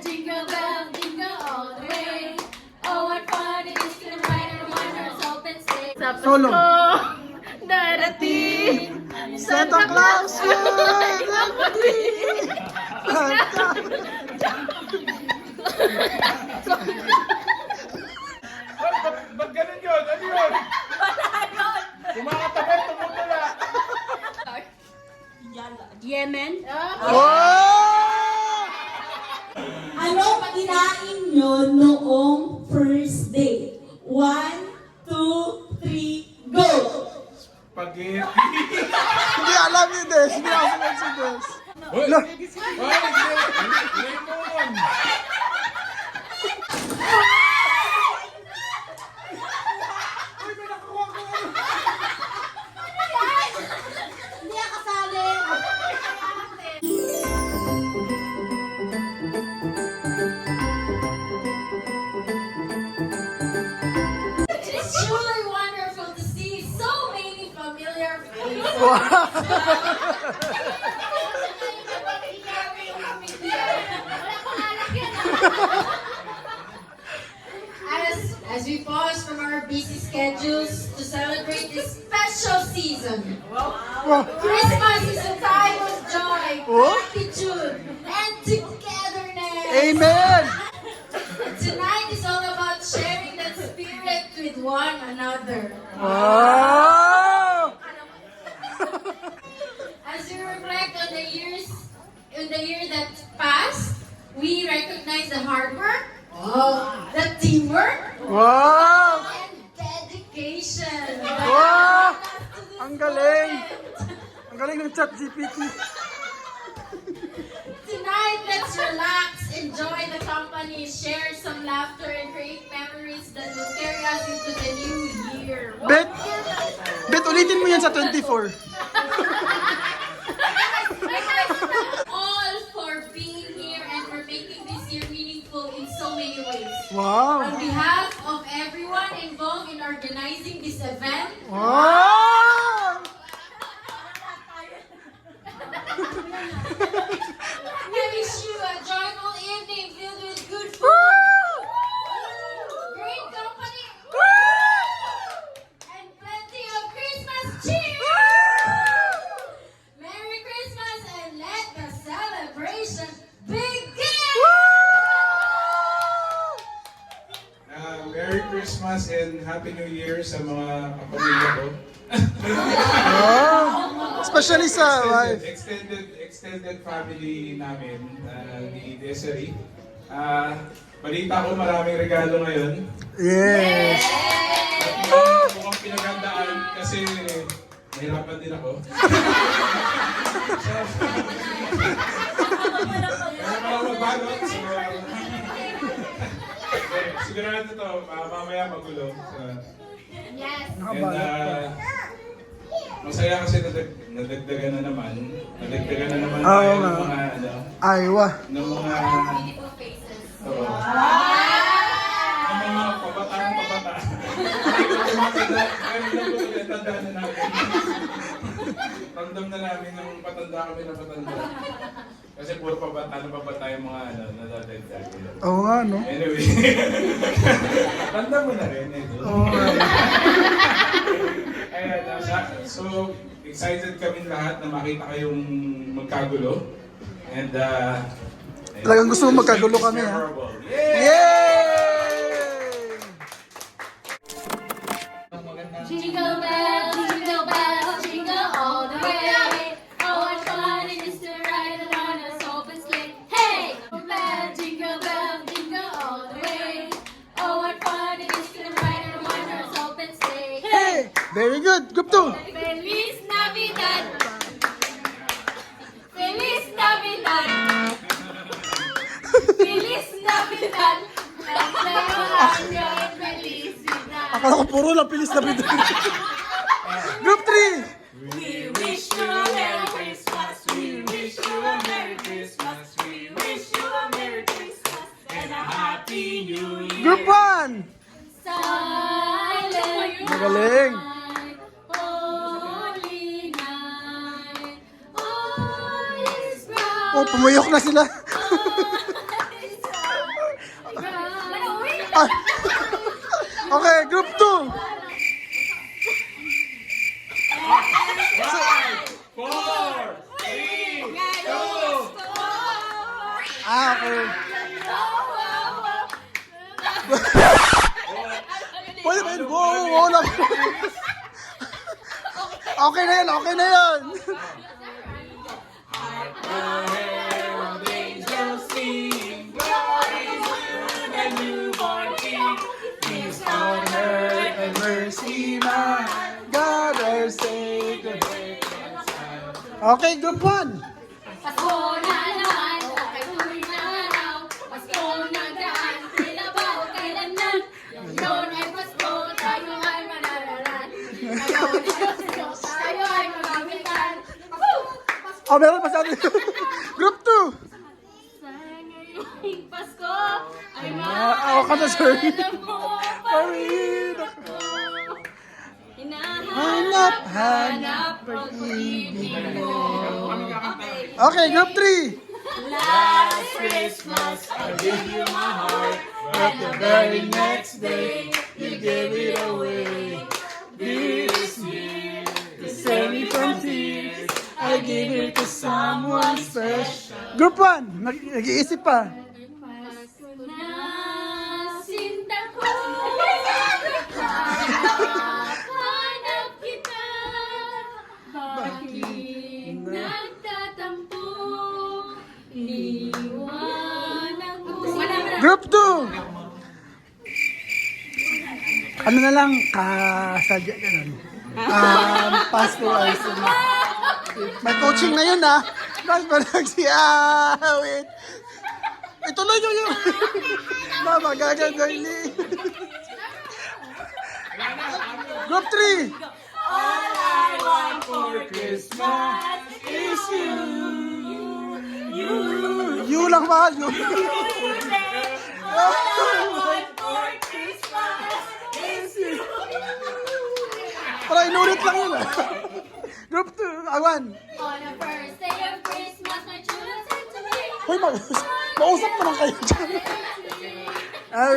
jingle bell, jingle all the way. Oh, what fun it is to ride in one-horse open sleigh. Sa Solo. Pasko, darating, Santa Claus! Ba't ganun yun? Ano yun? Kumakatabot, tumutula. Yemen. Ano ang kinain nyo noong first day? 1, 2, 3, go! Spaghetti. Hindi alam ni Des. Hindi alam si Des. Hoy! Lah. Hoy! Lemon! Hindi ako kasali! It's truly wonderful to see so many familiar faces. As we pause from our busy schedules to celebrate this special season. Christmas is a time of joy, gratitude, and togetherness. Amen! Tonight is all about sharing that spirit with one another. Wow! As we reflect on the year that passed, we recognize the hard work, the teamwork, Wow! and dedication. Wow! Ang galing! Ang galing ng chat GPT. Tonight, let's relax, enjoy the company, share some laughter, and create memories that will carry us into the new year. Bet ulitin mo yan sa 24. All for being here and for making this year meaningful in so many ways. Wow! On behalf of everyone involved in organizing this event, Wow! we wish you a joyful evening filled with good food, great company, and plenty of Christmas cheer. Merry Christmas and let the celebration begin! Merry Christmas and Happy New Year sa mga kapamilya ko. Especially sa wife. Extended family namin ni Desiree. Balita ko maraming regalo ngayon. Yes! Mukhang pinagandaan kasi nahirapan din ako. Kaya pala magbalot. Sigurado to, mamaya magulo. Yes. And masaya kasi nadagdagan na naman. Nadagdagan na naman Oo tayo nga. ng mga Aywa. ng mga Beautiful faces. oo, ng mga pabataan. Tandaan na namin. Tandam na namin nung patanda kami na patanda. Kasi puro pabata yung mga nadadagdag. Oo nga, no? Anyway. Tanda mo na rin eh. Oo nga. Ayan, so excited kami lahat na makita kayong magkagulo. And Talagang gusto mo magkagulo kami, ha? memorable. Yay! Yay! Jingle bells, jingle all the way. Oh, what fun it is to ride in on a open sleigh. Hey! Jingle bell, jingle all the way. Oh, what fun it is to ride in on a open sleigh. Hey! Very good. Group 2. Feliz Navidad! Feliz Navidad! Feliz Navidad! Felicidad! Akala ko puro lang pilis na bida. Group 3. We wish you a Merry Christmas. We wish you a Merry Christmas. We wish you a Merry Christmas and a Happy New Year. Group 1. Silent Magaling. night, holy night, all is bright. Oh, pumayok na sila. All is bright. Okay, group 2. 4, 3, 2, Okay. Pwede ba yun? Oo lang. Okay na yan, okay na yan. herald angels sing, glory to the newborn King. Peace on earth And mercy, my God, our Savior. Okay, group 1. Pasko na naman, kay tuloy na araw. Pasko nagdaan, tila ba o kailan na? Ngayon ay Pasko, tayo ay mananaran. Ngayon ay Pasko, tayo ay magamitan. Oh, meron pa sabi. Group 2. Sa ngayong Pasko, ay Ako ka na, sir. mahal mo pa rin ako. Hanap, Hanap pag-ibig mo. Okay, group 3. Last Christmas, I gave you my heart, but the very next day, you gave it away. This year, to save me from tears, I gave it to someone special. Group 1. Nag-iisip pa. Pasko na, sinta ko. Hanap kita. Bakit nagtatampo? Iniwanag mo. Group 2. Ano na lang, kasadya ganun. Pasko ay suma. May coaching na yun, ha? Mas parang wait. Ituloy nyo yun. Mama, gagagayli. Group 3. All I want for Christmas is you. You lang mahal, you. All I want for Christmas is you. Para inulit lang yun, ha? Group 2, awan. On the first day of Christmas, my children said to me, Hoy, mausap pa lang kayo dyan. Ay,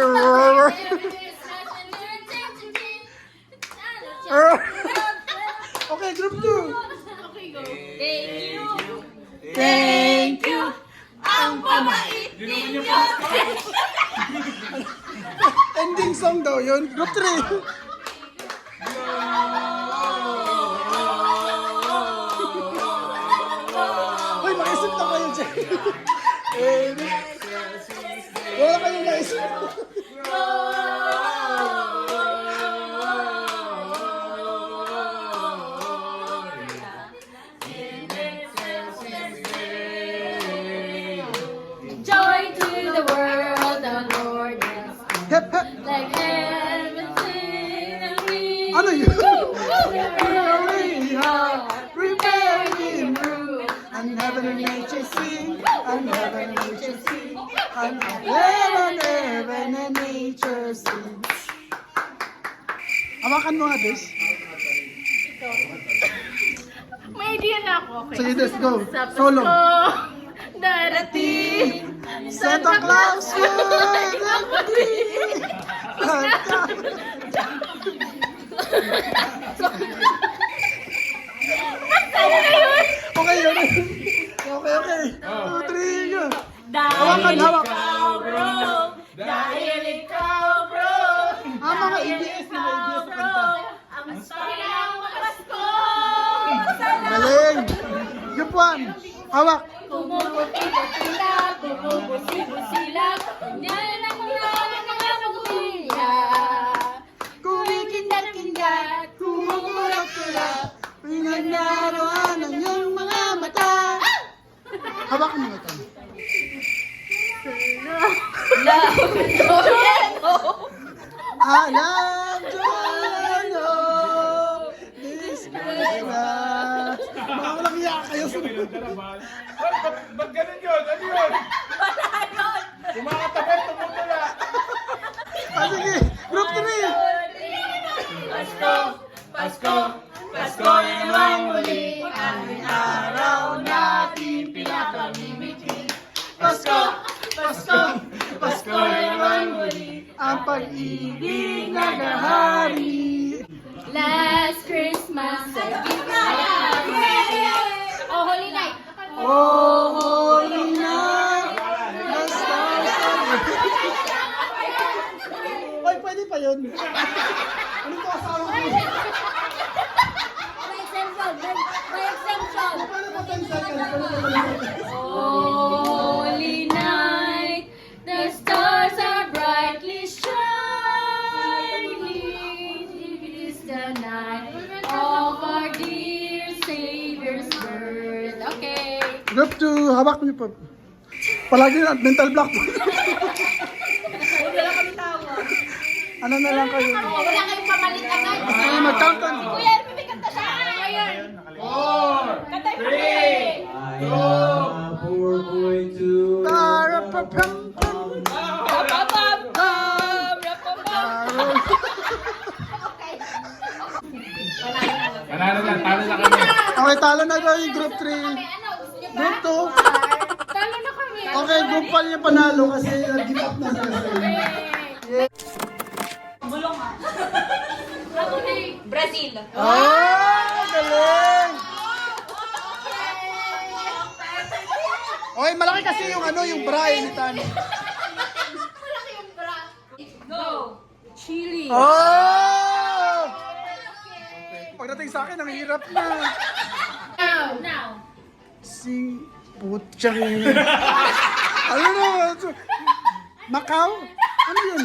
okay, group 2. Thank you. Thank you. Ang pamait ninyo. Ending song daw yun. Group 3. Hoy, maisip na kayo dyan. Wala kayong maisip. Joy to the world, the Lord is Hep, hep. like heaven singing. Ano yun? We are Preparing room. And heaven and nature sing. And heaven and nature sing. And heaven and nature sing. Hawakan mo nga, Des. May idea na ako. Okay. Sige, Des, go. Sa Solo. Pasko, darating Santa Claus will darating. Okay, yun. Okay. 2, 3, go. Hawakan, hawak. bro. Dahil ikaw, bro. Mga EBS na may EBS na kanta. Ang saya ng Pasko. Galing. Group 1. Hawak. Kumubuti-buti kumubusi-busi yan ang mga magumila. Kumikindat-kindat, Kumulak-kulak. Pinaglaruan ng iyong mga mata. Hawakan mo ito. Alam Joyeno this Christmas. Mga walang iya kayo sa Ba't ganun yun? Ano yun? Kumakatapat, tumutula. sige, group 3. Pasko, Pasko, Pasko na naman muli, ang araw natin pinakamimiti. Pasko, Pasko, Pasko na naman muli, ang pag-ibig nagahari. Last Christmas, I give you Oh, Holy Night. Oh, holy night, the stars are... Oy, pwede pa yun. Ano to asawa ko? May exemption. May exemption. Paano pa 10 seconds? Paano pa 10 seconds? Holy night, the stars are brightly shining. It is the night of our dear Savior's birth. Okay. Group 2, hawak niyo po. Palagi na, mental block po. Ano na lang kayo? Wala kayong pamalit agad. Ay, mag-count on. Kuya, may kanta siya. Ngayon. 4, 3, 2, poor boy to Para pa pam pam. Panalo na, talo na kami. Okay, talo na daw yung group 3. Ano, gusto niyo ba? Group 2. Talo na kami. Okay, group 1 yung panalo kasi nag-give up na sila. Ako na eh. Brazil. Ah, galing! Okay, malaki kasi yung ano, yung bra ni Tani. Malaki yung bra. Go. Chili. Oh! Pagdating sa akin, ang hirap na. Now. Si Putsang. Ano na? Macau? Ano yun?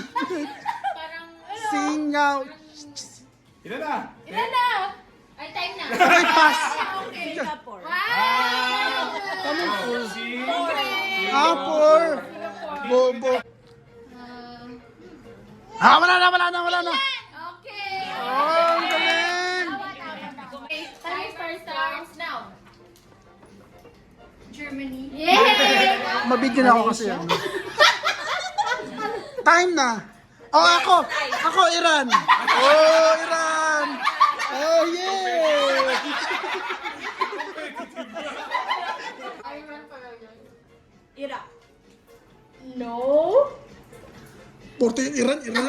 Parang, Singaw. Ilan na? ilan na? Ay, time na. Okay, pass. Wow! Ano po? Si... Apor. Bobo. Ah, wala na. Okay. Oh, ang galing. Time starts now. Germany. Yay! Mabigyan ako kasi yan. Time na. Oh, ako, Iran. Oh, Iran. Oh, yeah. Iraq. No. 40 Iran. 3, 2,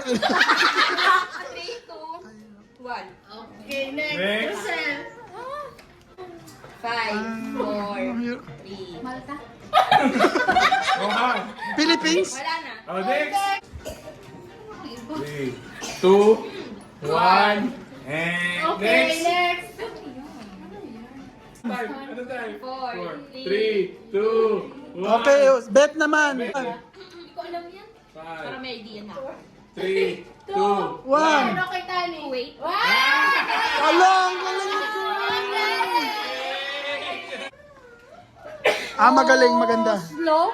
1. Okay, next. Next. 5, 4, 3. Malta. Rohan. Philippines. Wala na. Oh, next. 3, 2, 1, and Okay, next. next. Time. Ano time? 4, 3, 2, 1. Okay, bet naman. Hindi ko alam yan. Para 5, may idea na. 3, 2, 1. Ano kay Tani? Wait. Wow! Alam, galing ito. Ah, magaling, maganda. Slow?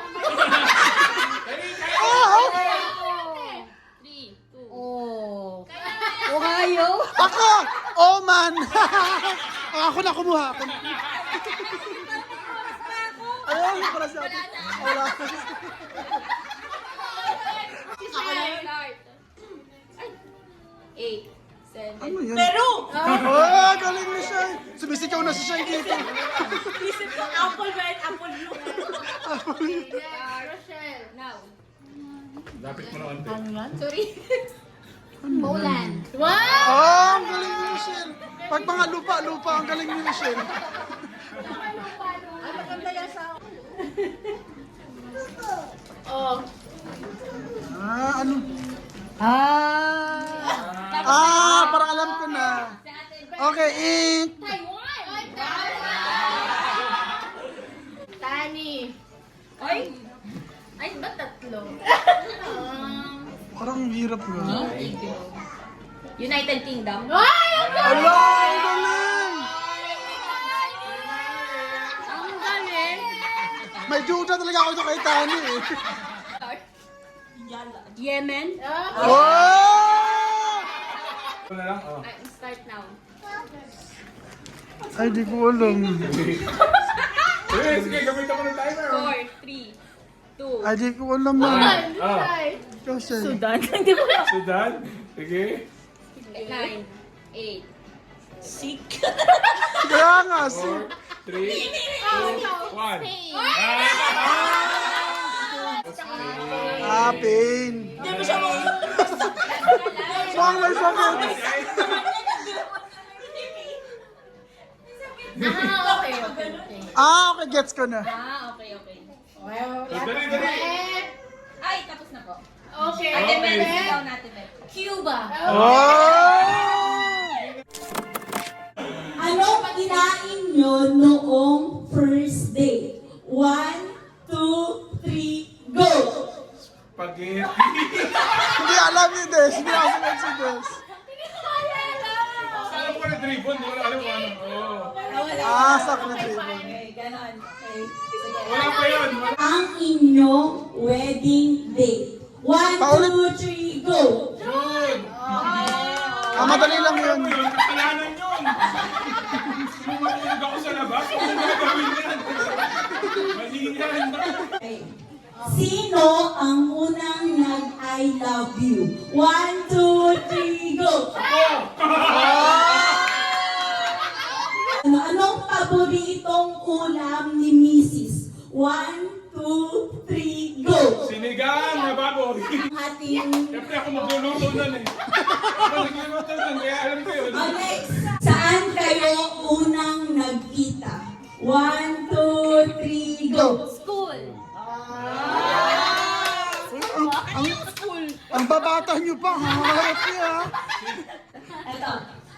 Oh, 3, 2. Oh. Ohio? ako! Oh, man. Ako na kumuha. Ayun, para sa atin. Wala. Ako na yung start. 8, 7. Ano yun? Peru! Oh, galing ni Shai. Sumisigaw na si Shai dito. Isip ko, apple red, apple blue. Rochelle. Now. Lapit mo na konti. Sorry. Poland. Wow! Oh, ang galing ni Michelle. Pag mga lupa, ang galing ni Michelle. Oh. Ah, ano? Ah. Parang alam ko na. Okay, eat. Taiwan. Tani. Oy! Ay, ba tatlo? Parang ang hirap nga. United Kingdom. Ay, ang galing! Ala, ang galing! Ang galing! May duda talaga ako ito kay Tani eh. Yemen. Oh! Ito na lang. Oh. Start now. Ay, di ko alam. Sige, gamitin mo ng timer. 4, 3, 2. Ay, di ko alam na. Oh. Kasi, Sudan? Sige. 9, 8. kaya nga, 4, 3, 2, 1. pain. Hindi mo siya mo. Mukhang may sakit. Okay. Okay, gets ko na. Okay. Dali, dali. Ay, tapos na po. Okay. Ate Mel, sigaw natin, Mel. Cuba. Oh! Anong kinain nyo noong first date? 1, 2, 3, go! Spaghetti. Hindi alam ni Des. Hindi ako sagot si Des. Alam ko na ribbon, di ko alam kung ano. Ah, sakit ribbon. Okay, ganon. Okay. Wala pa yun. Ang inyong wedding date. 1, Paulit. 2, 3, go! Yun. Madali lang yun. Yun, kasalanan yun. Nung matulog ako sa labas, ako na gagawin yan. Mali yan. Okay. Sino ang unang nag-I love you? 1, 2, 3, go! Anong paboritong ulam ni Mrs.? 1, 2, 3, go! Sinigang na baboy. Ating Siyempre ako magluluto nun eh. Ako nagluluto nun, kaya alam ko yun. next. Saan kayo unang nagkita? 1, 2, 3, go! School. Ang babata niyo pa. Ang harap niya. Ito.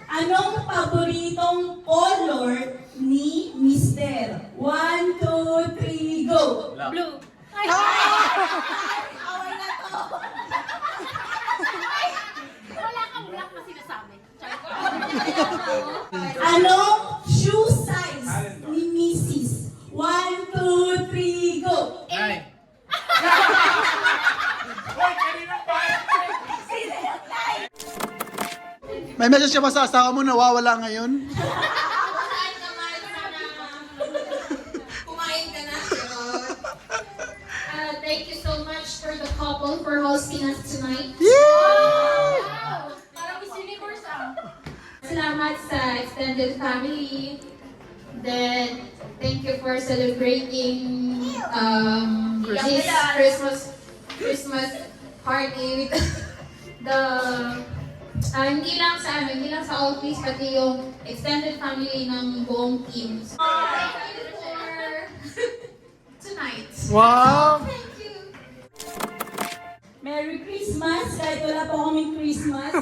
Anong paboritong color ni Mister? 1, 2, 3, go! Blue. Away na to! Wala kang black na sinasabi. Anong shoe size ni Mrs.? 1, 2, 3, go! Ay. Hoy, kanina pa. May message ka ba sa asawa mo nawawala ngayon? Thank you so much for the couple for hosting us tonight. Yeah! Parang Miss Universe Salamat sa extended family. Then, thank you for celebrating this Christmas party with the hindi lang sa office, pati yung extended family ng buong team. So, thank you for tonight. Wow! Thank you. Merry Christmas! Kahit wala pa kaming Christmas.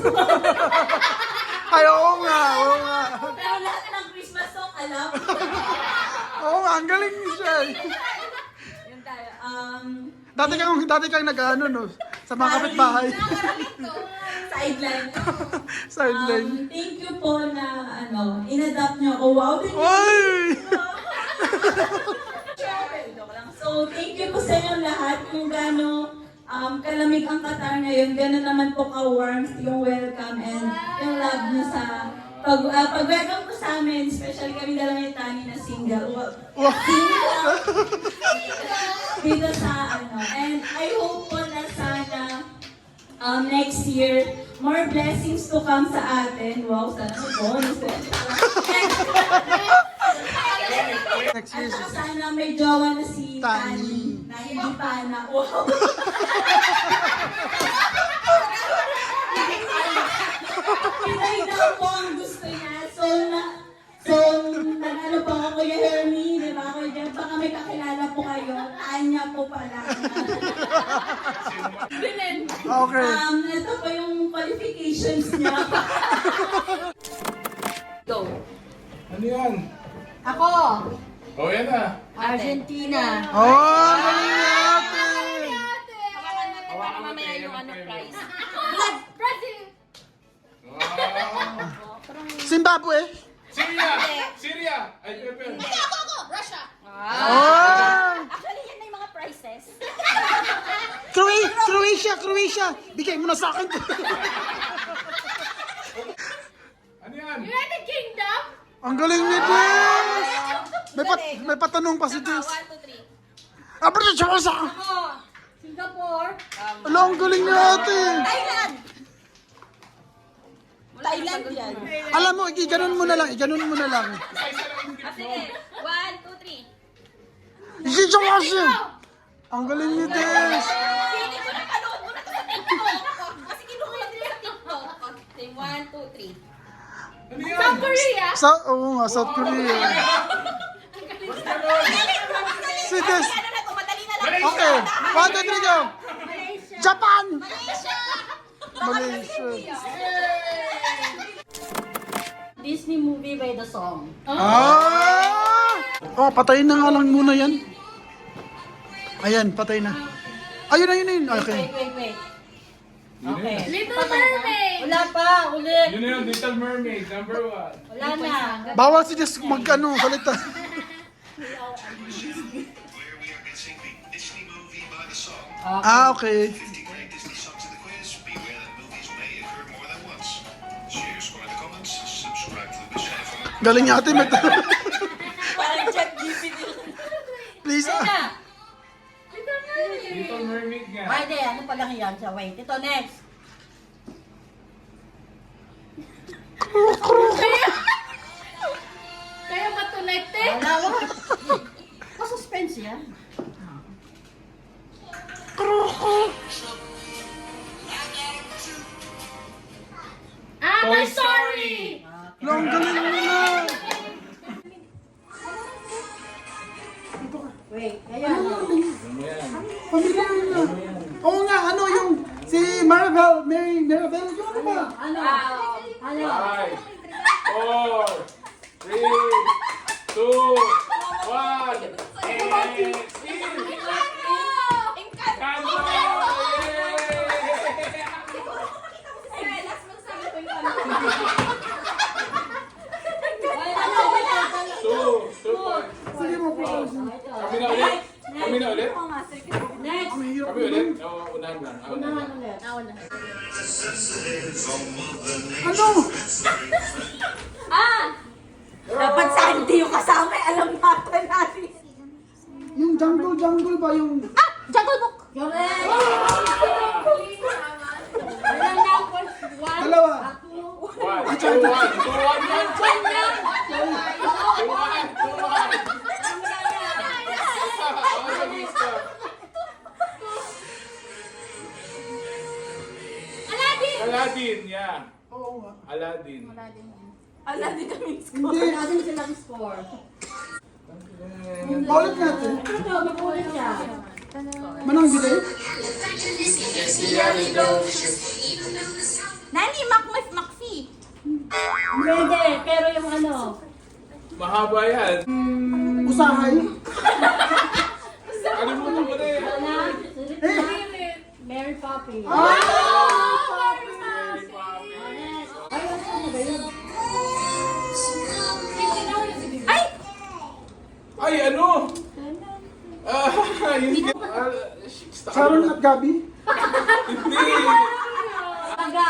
Ay, oo nga, oo nga. Pero lahat ng Christmas song alam. Oo nga, ang galing ni Shay. Yun tayo. Dati kang nag-ano, no? Sa mga kapitbahay. Sideline. Sideline. Thank you po na in-adapt niyo ako. Wow! Thank you. Oy! Joke lang. So, thank you po sa inyo lahat kung gaano kalamig ang Qatar ngayon. Gano'n naman po ka-warmth yung welcome and yung love niyo sa pag-welcome po sa amin. Especially kami dalawa ni Tani na single. Single! Dito sa And I hope po na sana next year, more blessings to come sa atin. Wow, sana may bonus. Next At year. saka sana may jowa na si Tani. Tani na hindi pa na. Wow! Pinay daw po ang gusto niya. So, nag-ano po ako Kuya Hermie, di ba? Kuya Jeff, baka may kakilala po kayo. Tanya po pala. Okay. Ito po yung qualifications niya. Go. Ano yan? Ako, Oh, yan na. Argentina. Oh, ang galing natin. Hawakan natin para mamaya yung prize. Brazil. Zimbabwe. Syria! Syria! Ay, Pepe. Russia. Oh! Actually, yan na yung mga prizes. Croatia. Bigay mo na sa akin. Ano yan? United Kingdom. Ang galing ni Des. May patanong pa si Des. 1, 2, 3. Abra siya sa. Singapore. Ala, ang galing natin. Thailand yan. Alam mo, iganon mo na lang. Isa-isa lang yung Sige. 1, 2, 3. Siya. Ang galing ni Des. Hindi ko napanood mo na to sa TikTok. Kasi kinuha nila sa TikTok. South Korea. Oo nga, South Korea. Si Des. Ano na to? Madali na lang. Okay, 1, 2, 3, go! Japan! Malaysia. Disney movie by the song. Ah! Oh, patayin na nga lang muna yan. Ayan, patay na. Ayun na, yun. Okay. Wait. Okay. Little Mermaid. Wala pa, ulit. Yun na yun, Little Mermaid, number 1. Wala na. Bawal si Jess mag-ano, salita. Ah, okay. 50 great Disney songs in the quiz. Beware that movies may occur more than once. Share your score in the comments. Subscribe to the Wish FM. Galing niya ate. Parang chat GPT. Please, Na. Little Mermaid nga. Ay, di. Ano pa lang yan? So, wait. Ito, next. Kaya matunete. Wala, wala. Masuspense yan. Ah, Toy my story. ang galing mo na. Wait, ayan. Ano yan? Pamilya na. Oo nga, ano yung si Maribel, Maribel, yung ano ba? Ano? Ano? 5, 4, 3, 2, 1. Kanto! Two points. Sige mo, po. Kami na ulit? Kami na ulit? Next. Kami ulit? Oo, unahan na. Unahan ulit. Ano? Dapat sa hindi yung kasama. Alam natin. Yung jungle ba yung... Jungle Book. Correct. Alam na ako. Dalawa. 1, 2, 1. 2, 1. Aladdin, yeah. Oo nga. Aladdin. Hindi. Natin silang score. Ulit natin. Ito, mapulit siya. Manang bilay? Nani, Macfee. Pwede, pero yung ano. Mahaba yan. Usahay? Kalimutan mo na eh. Ano? Eh! Mary Poppins. Ah! Ay, ano ba yun? Ay, ano? Hindi. Sharon at Gabi? Hindi. Taga.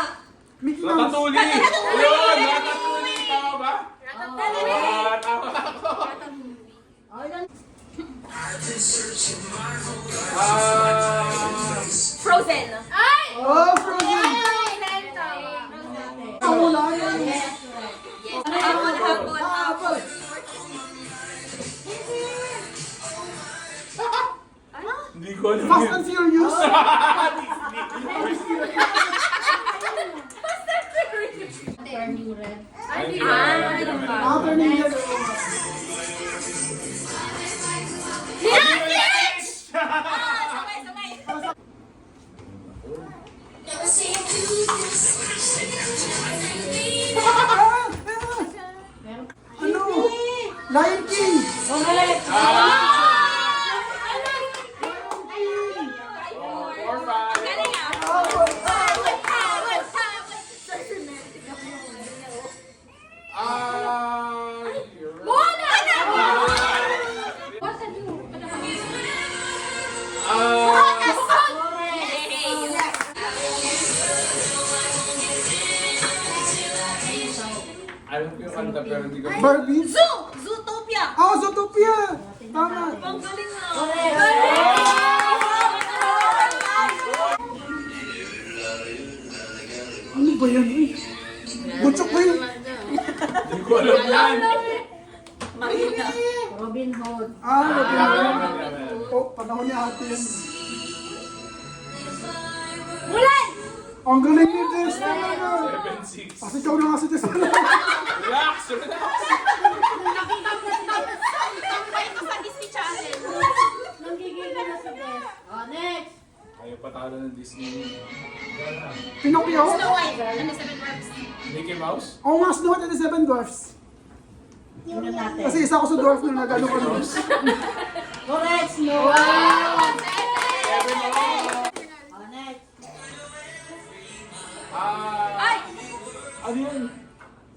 Mickey Mouse? Ratatouille. Ayun, Ratatouille. Tama ba? Tama ako. Ay, lang. Frozen. Ay! Oh, Frozen! Ang wala yan. Hapon. Hindi ko alam Fast yun. and Furious? Turning red. Ah, Turning Red. Ano? Lion King! Correct. 4, 5. Alam ko yung kanta pero hindi ko... Barbie? Zootopia. Ah, Zootopia! Tama. Ano ba yan? Uy? Butchok ko yun. Hindi ko alam yan. Robin Hood. Ah, Robin Hood. Alam. Oh, panahon ni ate yun. Mulan! Ang galing ni Des talaga. 7-6. Kasi ikaw na nga si Des. Relax, relax. Sa Disney Channel. Ayaw patalo ng Disney. Pinocchio? Snow White. And the Seven Dwarfs. Mickey Mouse? Oo nga, Snow White and the Seven Dwarfs. Kasi isa ko sa dwarf nung nagano ko nun. Correct, Snow. Ay! Ano yun?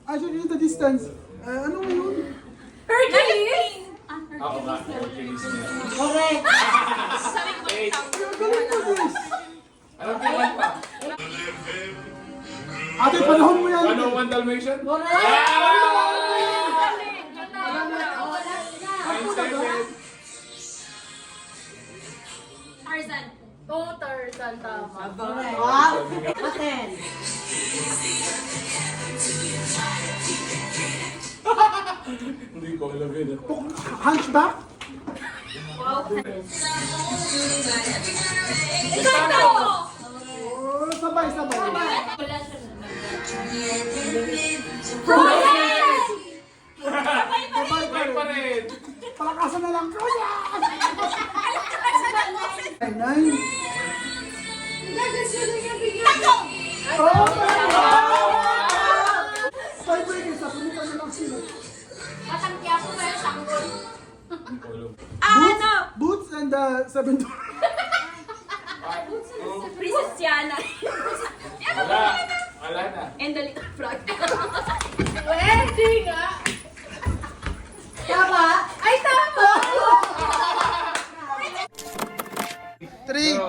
Actually, in the distance. Ano nga yun? Hurricane! Ako nga. Hercules niya. Correct. Sabi ko, Eight. Ang galing mo, Des. Anong pinag pa? Ate, panahon mo yan. 101 Dalmatian? Correct. Tarzan. Oh, Tarzan, tama. Correct. Wow. Paten. Hindi ko alam yun. Hunchback? Encanto! Oh, sabay, sabay. Wala siya na. Sabay pa Sabay pa rin. rin. Palakasan na lang. Kuya! Ay, nine. Tanggong! Oh, tiebreaker, sa punutan na lang sila. Matangkya ko ba yung tanggol? Ano? Boots and the Seven Dwarfs. Princess Tiana. Wala. Wala na. And the Little Frog. Pwede nga. Tama. Ay, tama! 3. Go.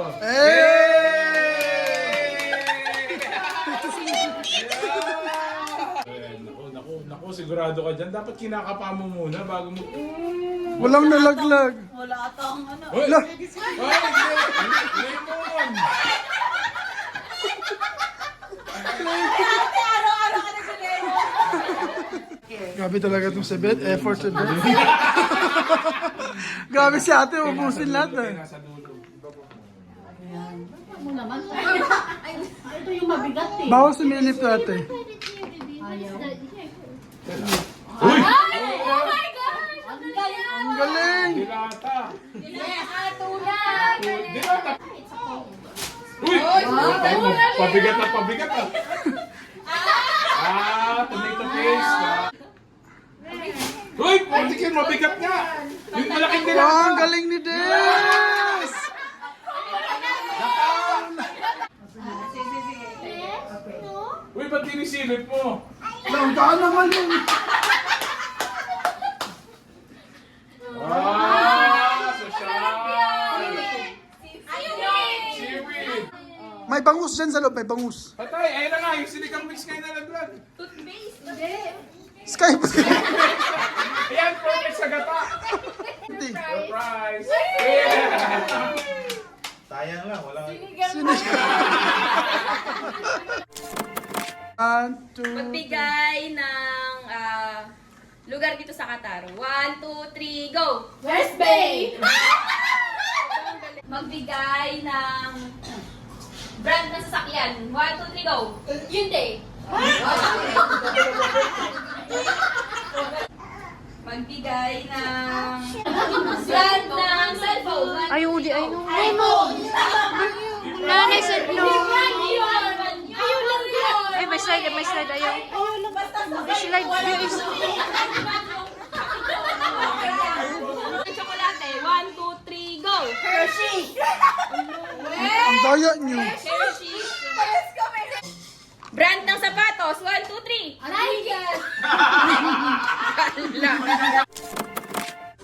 Naku, sigurado ka dyan. Dapat kinakapa mo muna bago mo... Walang nalaglag. Wala atong ano. Hoy! Wala. Hoy! Lemon! Araw-araw ka nagsalemo. Grabe talaga itong si Beth. Effort si Beth. Grabe si ate, ubusin lahat eh. Nasa dulo. Mo naman. Ito yung mabigat eh. Bawal suminip ate. Uy! Oh my gosh! Ang galing. Ang galing. Dilata! Atulan! Dilata! Uy! Pabigat na pabigat ah! Tomato paste! Uy! Partikin, mabigat nga! Yung malaking Wow, dilata! ang galing ni Des. Uy, ba't tinisilip mo? Langgaan naman yun. Social! Seaweed! May bangus dyan sa loob, may bangus. Patay! Ayun na nga, yung silikang mix kayo na naglag. Toothpaste. Skype. Ayan, perfect sa gata! Surprise! Sayang lang, wala One, two, Magbigay ng lugar dito sa Qatar. 1, 2, 3, go! West Bay! Magbigay ng brand ng sasakyan. 1, 2, 3, go! Hyundai! Magbigay ng brand ng cellphone. Ay, uli, ay, no. Nanay said no. Ayun lang yun. Ay, may slide, ayaw. May slide, please. Chocolate. 1, 2, 3, go! Hershey. ang daya niyo. Hershey's. Brand ng sapatos. 1, 2, 3. Nike!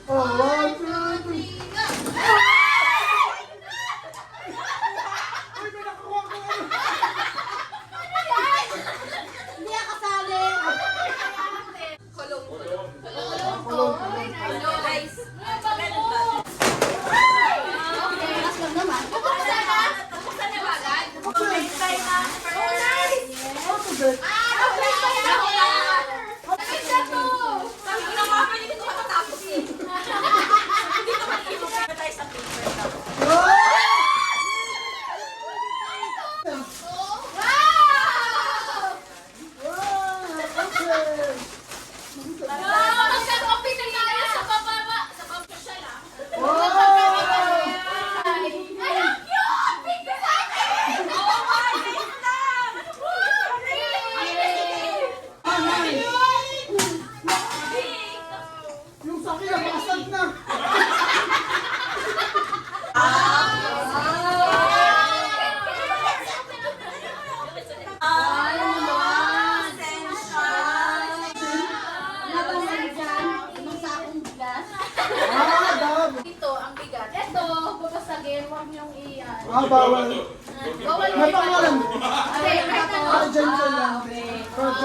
Oh, one, two, three. Hindi ako kasali. Guys. Buksan na ba agad? Sabi ko na nga, pwede ko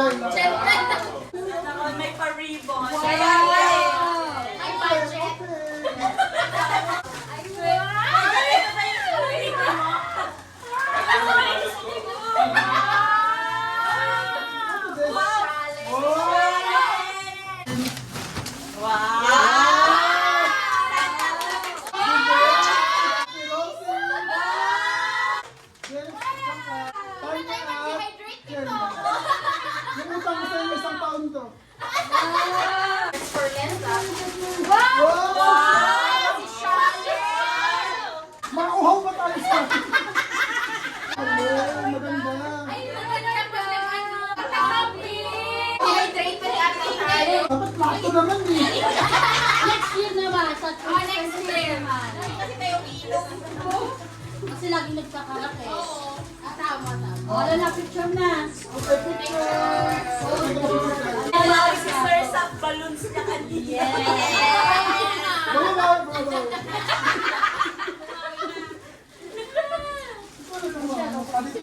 Ako, may pa-ribbon. May budget. Hydrate nito. Yung utang ko sa'yo, isang taon to. For Lenza. Wow! Si Charlotte. Mauhaw pa tayo sa akin. Maganda. Ay, maganda ba? Happy. Hydrate pa ni Ate Charlotte. Dapat plato naman eh. Next year naman. Next year. Kasi tayo iinom. Kasi lagi nagkakalat eh. Oo. Tama. Wala na, picture na. Okay, picture. Allow si Sir sa balloons niya kanina. Bawa.